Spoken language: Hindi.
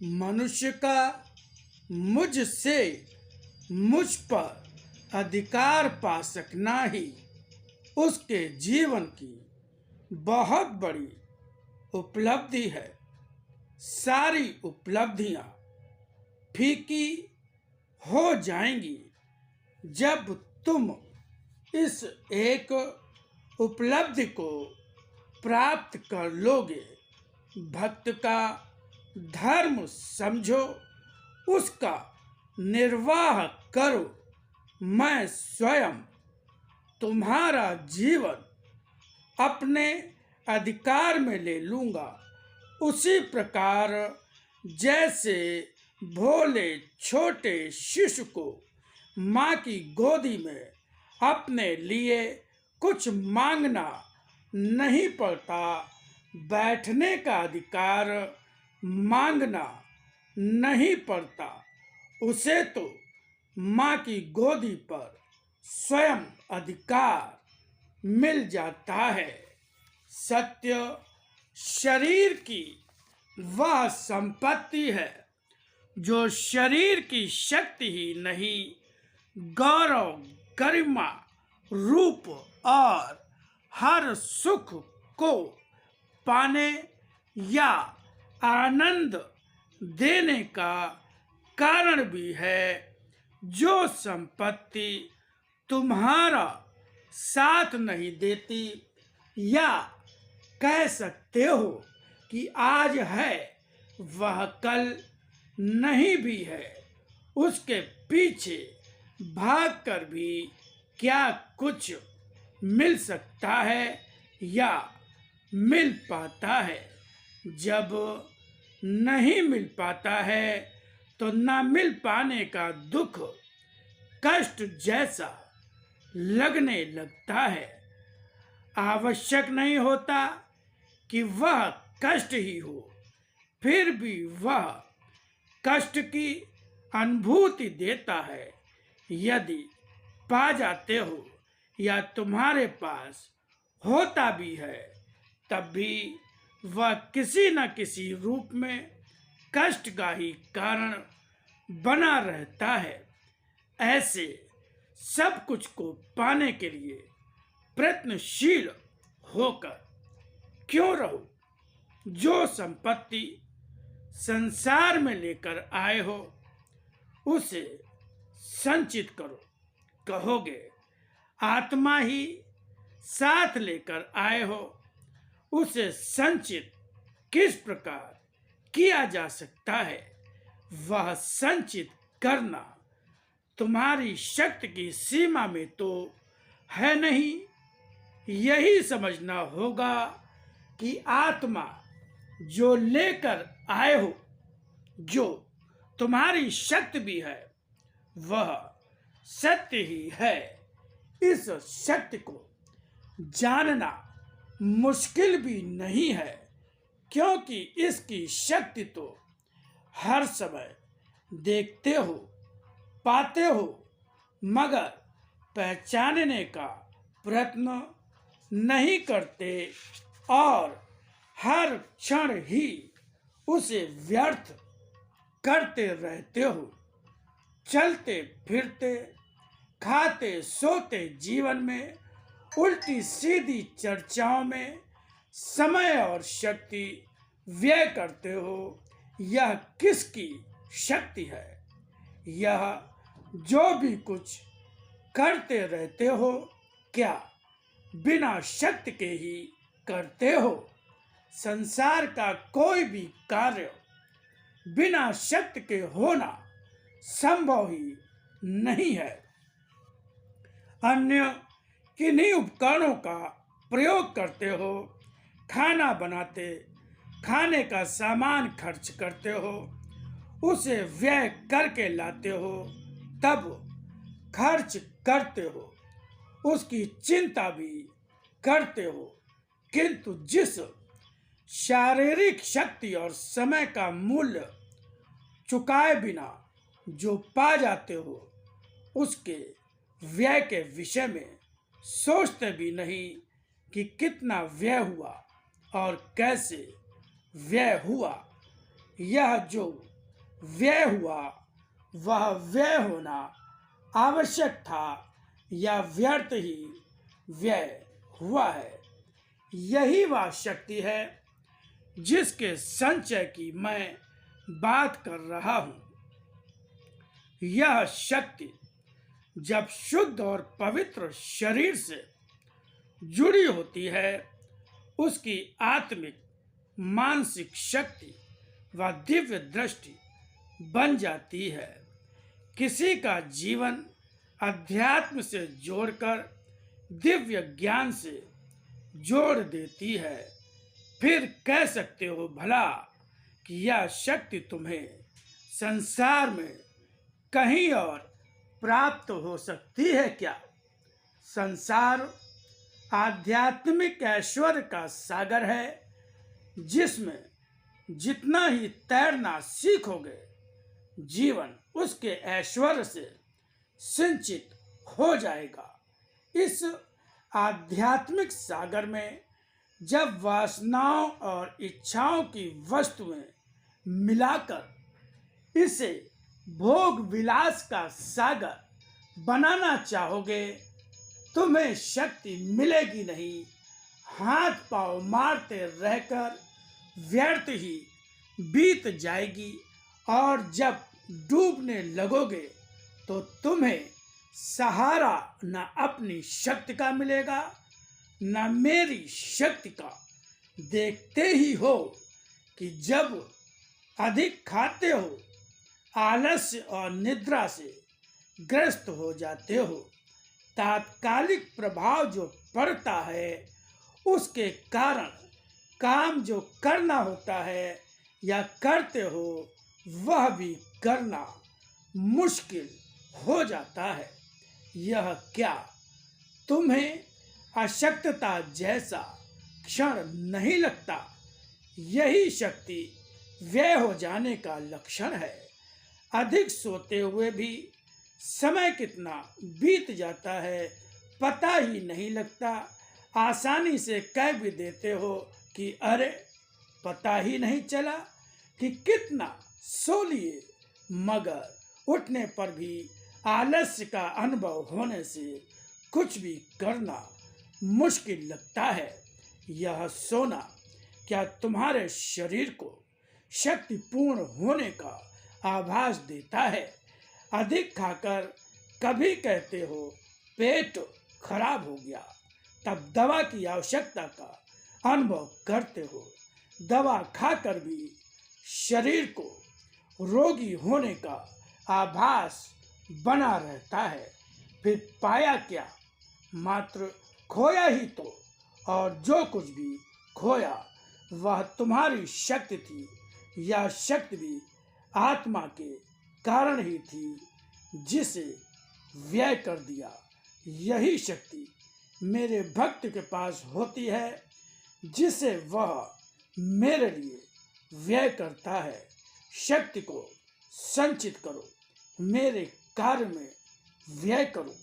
मनुष्य का मुझसे मुझ पर अधिकार पा सकना ही उसके जीवन की बहुत बड़ी उपलब्धि है। सारी उपलब्धियां फीकी हो जाएंगी जब तुम इस एक उपलब्धि को प्राप्त कर लोगे। भक्त का धर्म समझो, उसका निर्वाह करो। मैं स्वयं तुम्हारा जीवन अपने अधिकार में ले लूंगा। उसी प्रकार जैसे भोले छोटे शिशु को माँ की गोदी में अपने लिए कुछ मांगना नहीं पड़ता, बैठने का अधिकार मांगना नहीं पड़ता, उसे तो माँ की गोदी पर स्वयं अधिकार मिल जाता है। सत्य शरीर की वह संपत्ति है जो शरीर की शक्ति ही नहीं, गौरव, गरिमा, रूप और हर सुख को पाने या आनंद देने का कारण भी है। जो संपत्ति तुम्हारा साथ नहीं देती, या कह सकते हो कि आज है वह कल नहीं भी है, उसके पीछे भागकर भी क्या कुछ मिल सकता है या मिल पाता है? जब नहीं मिल पाता है तो न मिल पाने का दुख कष्ट जैसा लगने लगता है। आवश्यक नहीं होता कि वह कष्ट ही हो, फिर भी वह कष्ट की अनुभूति देता है। यदि पा जाते हो या तुम्हारे पास होता भी है, तब भी वह किसी न किसी रूप में कष्ट का ही कारण बना रहता है। ऐसे सब कुछ को पाने के लिए प्रयत्नशील होकर क्यों रहो? जो संपत्ति संसार में लेकर आए हो उसे संचित करो। कहोगे आत्मा ही साथ लेकर आए हो, उसे संचित किस प्रकार किया जा सकता है? वह संचित करना तुम्हारी शक्ति की सीमा में तो है नहीं। यही समझना होगा कि आत्मा जो लेकर आए हो, जो तुम्हारी शक्ति भी है, वह सत्य ही है। इस सत्य को जानना मुश्किल भी नहीं है, क्योंकि इसकी शक्ति तो हर समय देखते हो, पाते हो, मगर पहचानने का प्रयत्न नहीं करते और हर क्षण ही उसे व्यर्थ करते रहते हो। चलते फिरते, खाते सोते जीवन में उल्टी सीधी चर्चाओं में समय और शक्ति व्यय करते हो। यह किसकी शक्ति है? यह जो भी कुछ करते रहते हो, क्या बिना शक्ति के ही करते हो? संसार का कोई भी कार्य बिना शक्ति के होना संभव ही नहीं है। अन्य किन्हीं उपकरणों का प्रयोग करते हो, खाना बनाते, खाने का सामान खर्च करते हो, उसे व्यय करके लाते हो, तब खर्च करते हो, उसकी चिंता भी करते हो, किंतु जिस शारीरिक शक्ति और समय का मूल्य चुकाए बिना जो पा जाते हो, उसके व्यय के विषय में सोचते भी नहीं कि कितना व्यय हुआ और कैसे व्यय हुआ। यह जो व्यय हुआ वह व्यय होना आवश्यक था या व्यर्थ ही व्यय हुआ है। यही वह शक्ति है जिसके संचय की मैं बात कर रहा हूं। यह शक्ति जब शुद्ध और पवित्र शरीर से जुड़ी होती है, उसकी आत्मिक मानसिक शक्ति व दिव्य दृष्टि बन जाती है। किसी का जीवन अध्यात्म से जोड़कर दिव्य ज्ञान से जोड़ देती है। फिर कह सकते हो भला कि यह शक्ति तुम्हें संसार में कहीं और प्राप्त हो सकती है क्या? संसार आध्यात्मिक ऐश्वर्य का सागर है, जिसमें जितना ही तैरना सीखोगे, जीवन उसके ऐश्वर्य से सिंचित हो जाएगा। इस आध्यात्मिक सागर में जब वासनाओं और इच्छाओं की वस्तुएं मिलाकर इसे भोग विलास का सागर बनाना चाहोगे, तुम्हें शक्ति मिलेगी नहीं। हाथ पांव मारते रहकर व्यर्थ ही बीत जाएगी और जब डूबने लगोगे तो तुम्हें सहारा न अपनी शक्ति का मिलेगा न मेरी शक्ति का। देखते ही हो कि जब अधिक खाते हो, आलस्य और निद्रा से ग्रस्त हो जाते हो, तात्कालिक प्रभाव जो पड़ता है उसके कारण काम जो करना होता है या करते हो वह भी करना मुश्किल हो जाता है। यह क्या तुम्हें अशक्तता जैसा क्षण नहीं लगता? यही शक्ति व्यय हो जाने का लक्षण है। अधिक सोते हुए भी समय कितना बीत जाता है पता ही नहीं लगता। आसानी से कह भी देते हो कि अरे पता ही नहीं चला कि कितना सो लिए, मगर उठने पर भी आलस्य का अनुभव होने से कुछ भी करना मुश्किल लगता है। यह सोना क्या तुम्हारे शरीर को शक्तिपूर्ण होने का आभास देता है? अधिक खाकर कभी कहते हो पेट खराब हो गया, तब दवा की आवश्यकता का अनुभव करते हो। दवा खाकर भी शरीर को रोगी होने का आभास बना रहता है। फिर पाया क्या? मात्र खोया ही तो, और जो कुछ भी खोया वह तुम्हारी शक्ति थी। यह शक्ति भी आत्मा के कारण ही थी जिसे व्यय कर दिया। यही शक्ति मेरे भक्त के पास होती है जिसे वह मेरे लिए व्यय करता है। शक्ति को संचित करो, मेरे कार्य में व्यय करो।